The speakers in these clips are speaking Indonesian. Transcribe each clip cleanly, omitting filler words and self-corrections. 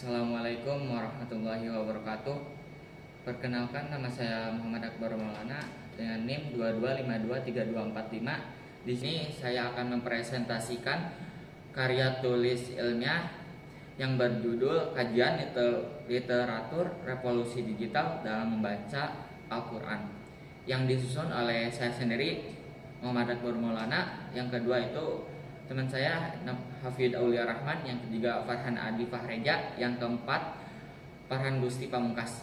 Assalamualaikum warahmatullahi wabarakatuh. Perkenalkan, nama saya Muhammad Akbar Maulana dengan NIM 22523245. Di sini saya akan mempresentasikan karya tulis ilmiah yang berjudul Kajian Literatur Revolusi Digital dalam Membaca Al-Quran, yang disusun oleh saya sendiri, Muhammad Akbar Maulana. Yang kedua itu teman saya Hafid Aulia Rahman, yang ketiga Farhan Adi Fahreja, yang keempat Farhan Gusti Pamungkas.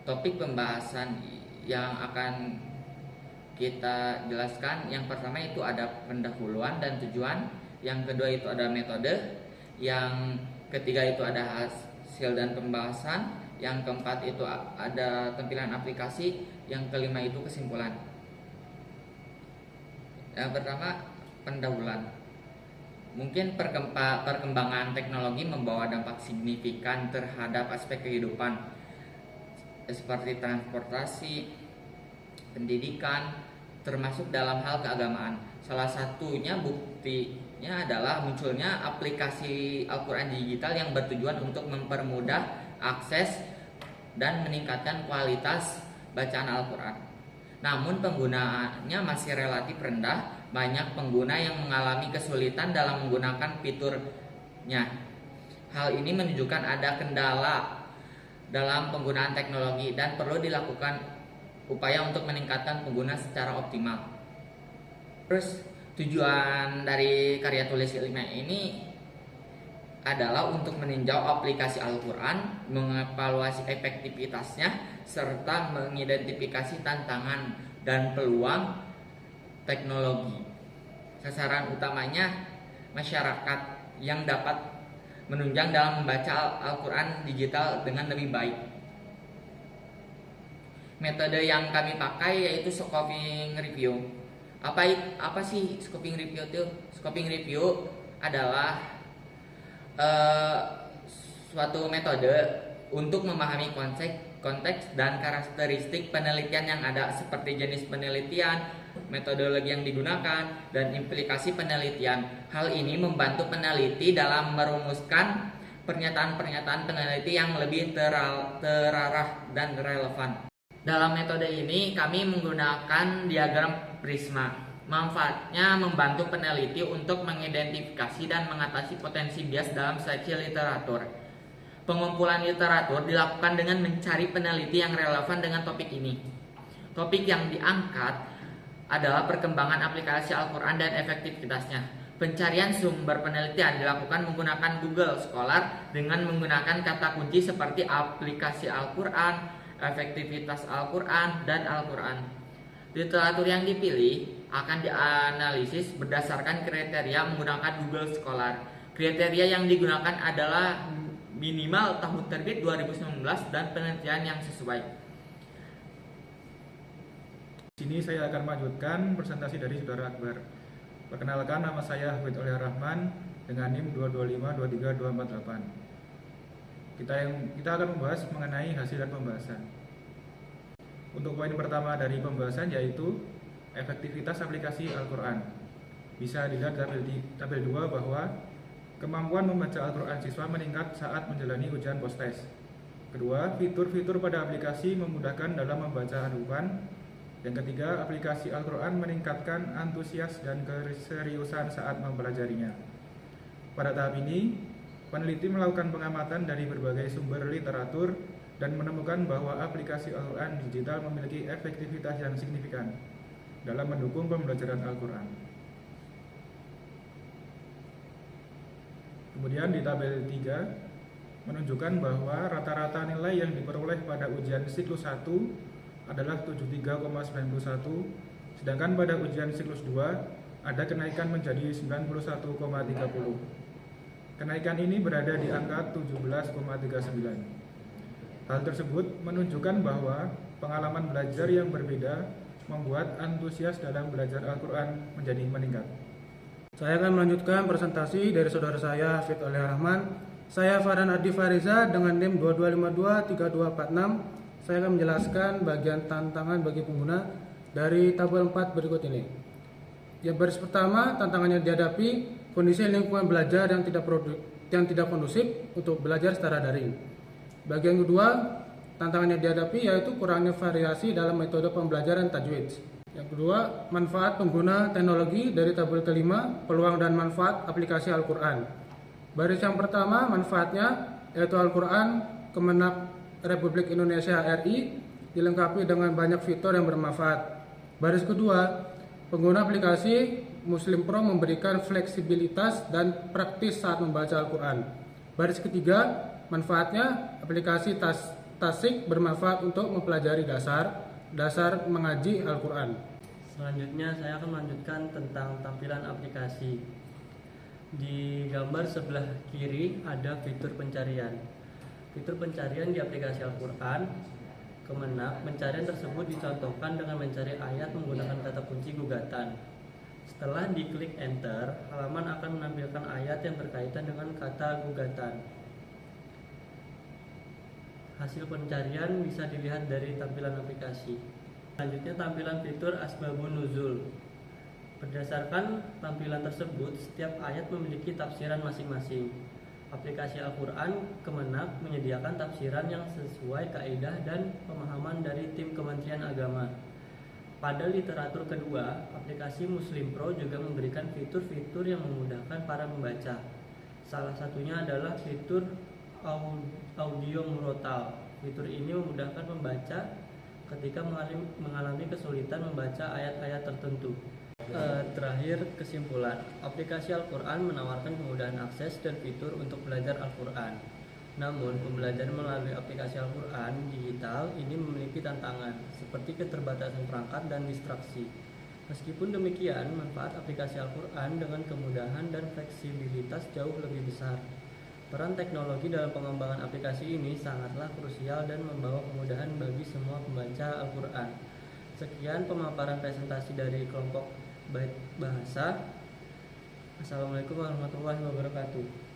Topik pembahasan yang akan kita jelaskan, yang pertama itu ada pendahuluan dan tujuan, yang kedua itu ada metode, yang ketiga itu ada hasil dan pembahasan, yang keempat itu ada tampilan aplikasi, yang kelima itu kesimpulan. Yang pertama, pendahuluan. Mungkin perkembangan teknologi membawa dampak signifikan terhadap aspek kehidupan seperti transportasi, pendidikan, termasuk dalam hal keagamaan. Salah satunya buktinya adalah munculnya aplikasi Al-Quran digital yang bertujuan untuk mempermudah akses dan meningkatkan kualitas bacaan Al-Quran. Namun penggunaannya masih relatif rendah. Banyak pengguna yang mengalami kesulitan dalam menggunakan fiturnya. Hal ini menunjukkan ada kendala dalam penggunaan teknologi dan perlu dilakukan upaya untuk meningkatkan pengguna secara optimal. Terus tujuan dari karya tulis ilmiah ini adalah untuk meninjau aplikasi Al-Quran, mengevaluasi efektivitasnya, serta mengidentifikasi tantangan dan peluang teknologi. Sasaran utamanya masyarakat yang dapat menunjang dalam membaca Al-Quran digital dengan lebih baik. Metode yang kami pakai yaitu scoping review. Apa sih scoping review itu? Scoping review adalah suatu metode untuk memahami konteks dan karakteristik penelitian yang ada, seperti jenis penelitian, metodologi yang digunakan, dan implikasi penelitian. Hal ini membantu peneliti dalam merumuskan pernyataan-pernyataan peneliti yang lebih terarah dan relevan. Dalam metode ini kami menggunakan diagram prisma. Manfaatnya membantu peneliti untuk mengidentifikasi dan mengatasi potensi bias dalam seleksi literatur. Pengumpulan literatur dilakukan dengan mencari peneliti yang relevan dengan topik ini. Topik yang diangkat adalah perkembangan aplikasi Al-Quran dan efektivitasnya. Pencarian sumber penelitian dilakukan menggunakan Google Scholar dengan menggunakan kata kunci seperti aplikasi Al-Quran, efektivitas Al-Quran, dan Al-Quran. Literatur yang dipilih akan dianalisis berdasarkan kriteria menggunakan Google Scholar. Kriteria yang digunakan adalah minimal tahun terbit 2019 dan penelitian yang sesuai. Di sini saya akan melanjutkan presentasi dari Saudara Akbar. Perkenalkan, nama saya Hafid Aulia Rahman dengan NIM 225232448. Kita akan membahas mengenai hasil dan pembahasan. Untuk poin pertama dari pembahasan yaitu efektivitas aplikasi Al-Quran. Bisa dilihat tabel 2 bahwa kemampuan membaca Al-Quran siswa meningkat saat menjalani ujian post-test. Kedua, fitur-fitur pada aplikasi memudahkan dalam membaca Al-Quran. Yang ketiga, aplikasi Al-Quran meningkatkan antusias dan keseriusan saat mempelajarinya. Pada tahap ini, peneliti melakukan pengamatan dari berbagai sumber literatur dan menemukan bahwa aplikasi Al-Quran digital memiliki efektivitas yang signifikan dalam mendukung pembelajaran Al-Quran. Kemudian di tabel 3 menunjukkan bahwa rata-rata nilai yang diperoleh pada ujian siklus 1 adalah 73,91, sedangkan pada ujian siklus 2 ada kenaikan menjadi 91,30. Kenaikan ini berada di angka 17,39. Hal tersebut menunjukkan bahwa pengalaman belajar yang berbeda membuat antusias dalam belajar Al-Quran menjadi meningkat. Saya akan melanjutkan presentasi dari saudara saya Hafid Aulia Rahman. Saya Farhan Adi Fahreja dengan NIM 22523246. Saya akan menjelaskan bagian tantangan bagi pengguna dari tabel 4 berikut ini. Yang baris pertama, tantangannya dihadapi kondisi lingkungan belajar yang tidak kondusif untuk belajar secara daring. Bagian kedua, tantangan yang dihadapi yaitu kurangnya variasi dalam metode pembelajaran tajwid. Yang kedua, manfaat pengguna teknologi dari tabel kelima, peluang dan manfaat aplikasi Al-Quran. Baris yang pertama, manfaatnya yaitu Al-Quran Kemenak Republik Indonesia RI dilengkapi dengan banyak fitur yang bermanfaat. Baris kedua, pengguna aplikasi Muslim Pro memberikan fleksibilitas dan praktis saat membaca Al-Quran. Baris ketiga, manfaatnya aplikasi Tasik bermanfaat untuk mempelajari dasar mengaji Al-Quran. Selanjutnya saya akan melanjutkan tentang tampilan aplikasi. Di gambar sebelah kiri ada fitur pencarian. Fitur pencarian di aplikasi Al-Quran Kemenak, pencarian tersebut dicontohkan dengan mencari ayat menggunakan kata kunci gugatan. Setelah diklik enter, halaman akan menampilkan ayat yang berkaitan dengan kata gugatan. Hasil pencarian bisa dilihat dari tampilan aplikasi. Selanjutnya tampilan fitur Asbabun Nuzul. Berdasarkan tampilan tersebut, setiap ayat memiliki tafsiran masing-masing. Aplikasi Al-Quran Kemenak menyediakan tafsiran yang sesuai kaidah dan pemahaman dari tim Kementerian Agama. Pada literatur kedua, aplikasi Muslim Pro juga memberikan fitur-fitur yang memudahkan para pembaca. Salah satunya adalah fitur audio murotal. Fitur ini memudahkan pembaca ketika mengalami kesulitan membaca ayat-ayat tertentu. Terakhir, kesimpulan, aplikasi Al-Quran menawarkan kemudahan akses dan fitur untuk belajar Al-Quran. Namun, pembelajaran melalui aplikasi Al-Quran digital ini memiliki tantangan, seperti keterbatasan perangkat dan distraksi. Meskipun demikian, manfaat aplikasi Al-Quran dengan kemudahan dan fleksibilitas jauh lebih besar. Peran teknologi dalam pengembangan aplikasi ini sangatlah krusial dan membawa kemudahan bagi semua pembaca Al-Quran. Sekian pemaparan presentasi dari kelompok Bait Bahasa. Assalamualaikum warahmatullahi wabarakatuh.